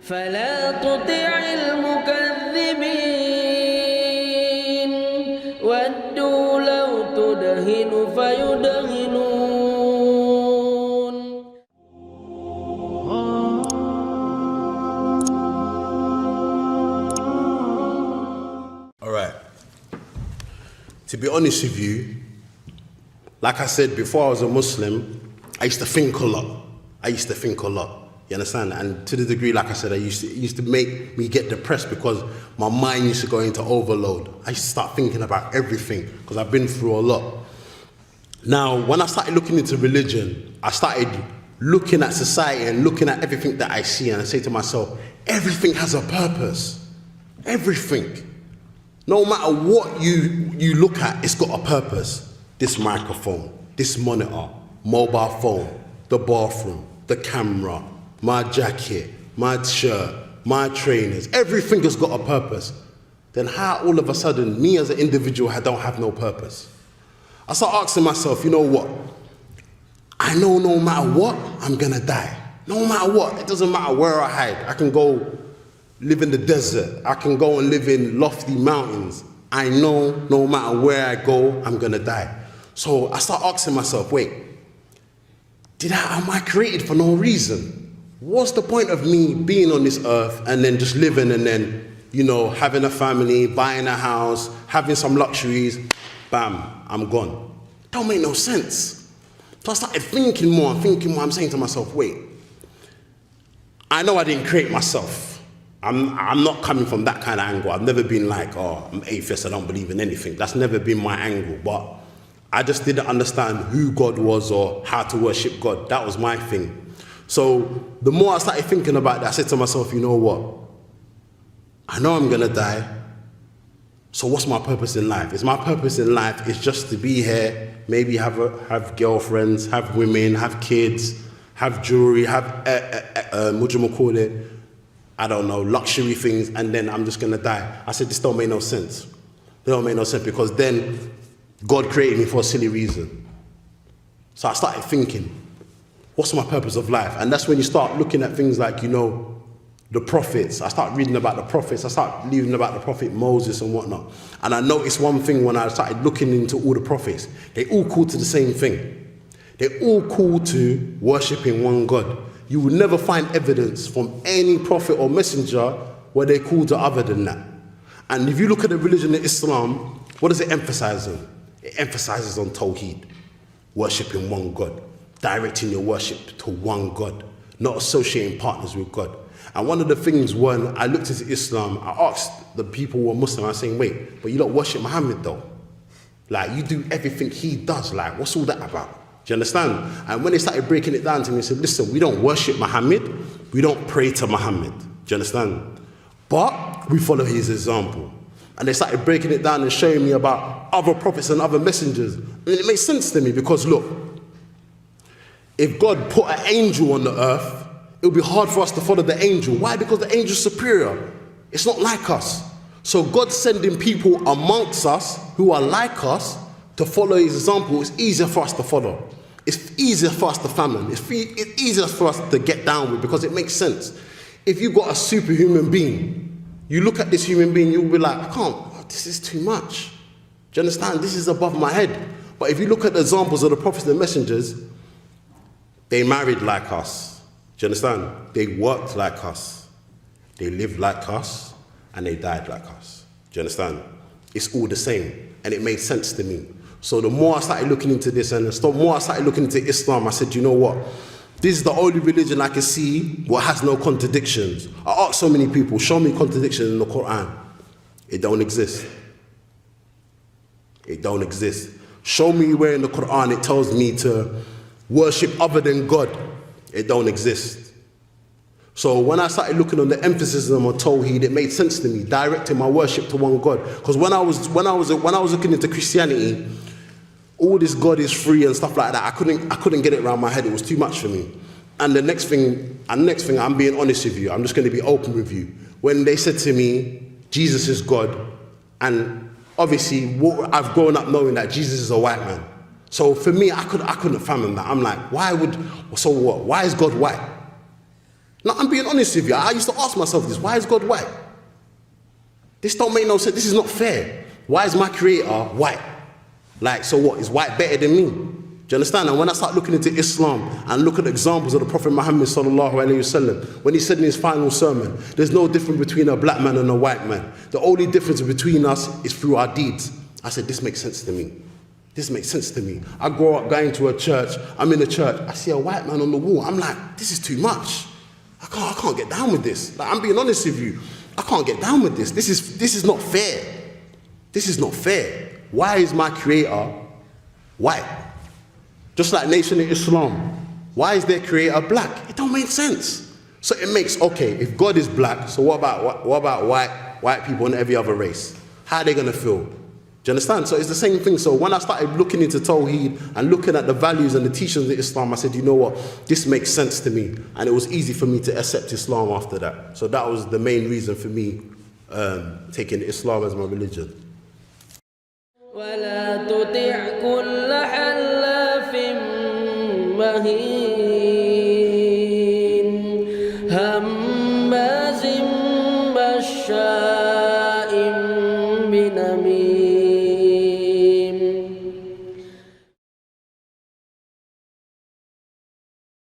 فلا تطع المكذبين ودوا لو تدهن فيدهنون. All right. To be honest with you, like I said, before I was a Muslim, I used to think a lot. You understand? And to the degree, like I said, it used to make me get depressed because my mind used to go into overload. I used to start thinking about everything because I've been through a lot. Now, when I started looking into religion, I started looking at society and looking at everything that I see, and I say to myself, everything has a purpose. Everything. No matter what you look at, it's got a purpose. This microphone, this monitor, mobile phone, the bathroom, the camera, my jacket, my shirt, my trainers, everything has got a purpose. Then how all of a sudden, me as an individual, I don't have no purpose? I start asking myself, you know what? I know no matter what, I'm gonna die. No matter what, it doesn't matter where I hide. I can go live in the desert. I can go and live in lofty mountains. I know no matter where I go, I'm gonna die. So I start asking myself, wait, am I created for no reason? What's the point of me being on this earth and then just living and then, you know, having a family, buying a house, having some luxuries, bam, I'm gone. Don't make no sense. So I started thinking more. I'm saying to myself, wait, I know I didn't create myself. I'm not coming from that kind of angle. I've never been like, oh, I'm atheist, I don't believe in anything. That's never been my angle. But I just didn't understand who God was or how to worship God. That was my thing. So the more I started thinking about that, I said to myself, you know what? I know I'm gonna die. So what's my purpose in life? My purpose in life is just to be here, maybe have girlfriends, have women, have kids, have jewelry, have, what do you call it? I don't know, luxury things, and then I'm just gonna die. I said, this don't make no sense. It don't make no sense because then God created me for a silly reason. So I started thinking, what's my purpose of life? And that's when you start looking at things like, you know, the prophets. I start reading about the prophets. I start reading about the prophet Moses and whatnot. And I noticed one thing when I started looking into all the prophets. They all call to the same thing. They all call to worshiping one God. You will never find evidence from any prophet or messenger where they call to other than that. And if you look at the religion of Islam, what does it emphasize on? It emphasizes on Tawheed, worshipping one God, directing your worship to one God, not associating partners with God. And one of the things when I looked into Islam, I asked the people who were Muslim, I was saying, wait, but you don't worship Muhammad though? Like, you do everything he does, like, what's all that about? Do you understand? And when they started breaking it down to me, they said, listen, we don't worship Muhammad, we don't pray to Muhammad. Do you understand? But we follow his example. And they started breaking it down and showing me about other prophets and other messengers. And it makes sense to me because look, if God put an angel on the earth, it would be hard for us to follow the angel. Why? Because the angel's superior. It's not like us. So God's sending people amongst us who are like us to follow his example. It's easier for us to follow. It's easier for us to famine. It's easier for us to get down with because it makes sense. If you've got a superhuman being, you look at this human being, you'll be like, I can't, this is too much. Do you understand? This is above my head. But if you look at the examples of the prophets and messengers, they married like us. Do you understand? They worked like us. They lived like us. And they died like us. Do you understand? It's all the same. And it made sense to me. So the more I started looking into this and the more I started looking into Islam, I said, you know what? This is the only religion I can see what has no contradictions. I asked so many people, show me contradictions in the Quran. It don't exist. It don't exist. Show me where in the Quran it tells me to worship other than God. It don't exist. So when I started looking on the emphasis on Tawheed, it made sense to me, directing my worship to one God. Because when I was looking into Christianity, all this God is free and stuff like that, I couldn't get it around my head. It was too much for me. And the next thing, I'm being honest with you. I'm just going to be open with you. When they said to me, Jesus is God, and obviously I've grown up knowing that Jesus is a white man. So for me, I couldn't fathom that. I'm like, why is God white? No, I'm being honest with you. I used to ask myself this, why is God white? This don't make no sense. This is not fair. Why is my creator white? Like, so what? Is white better than me? Do you understand? And when I start looking into Islam and look at the examples of the Prophet Muhammad sallallahu alaihi wasallam, when he said in his final sermon, there's no difference between a black man and a white man. The only difference between us is through our deeds. I said, this makes sense to me. This makes sense to me. I grow up going to a church. I'm in a church. I see a white man on the wall. I'm like, this is too much. I can't get down with this. Like, I'm being honest with you. I can't get down with this. This is not fair. This is not fair. Why is my creator white? Just like Nation of Islam. Why is their creator black? It don't make sense. So it makes, okay, if God is black, so what about white people and every other race? How are they going to feel? Do you understand? So it's the same thing. So when I started looking into Tawheed and looking at the values and the teachings of Islam, I said, you know what? This makes sense to me. And it was easy for me to accept Islam after that. So that was the main reason for me taking Islam as my religion. ولا تطع كل حلاف مهين هماز مشاء بنميم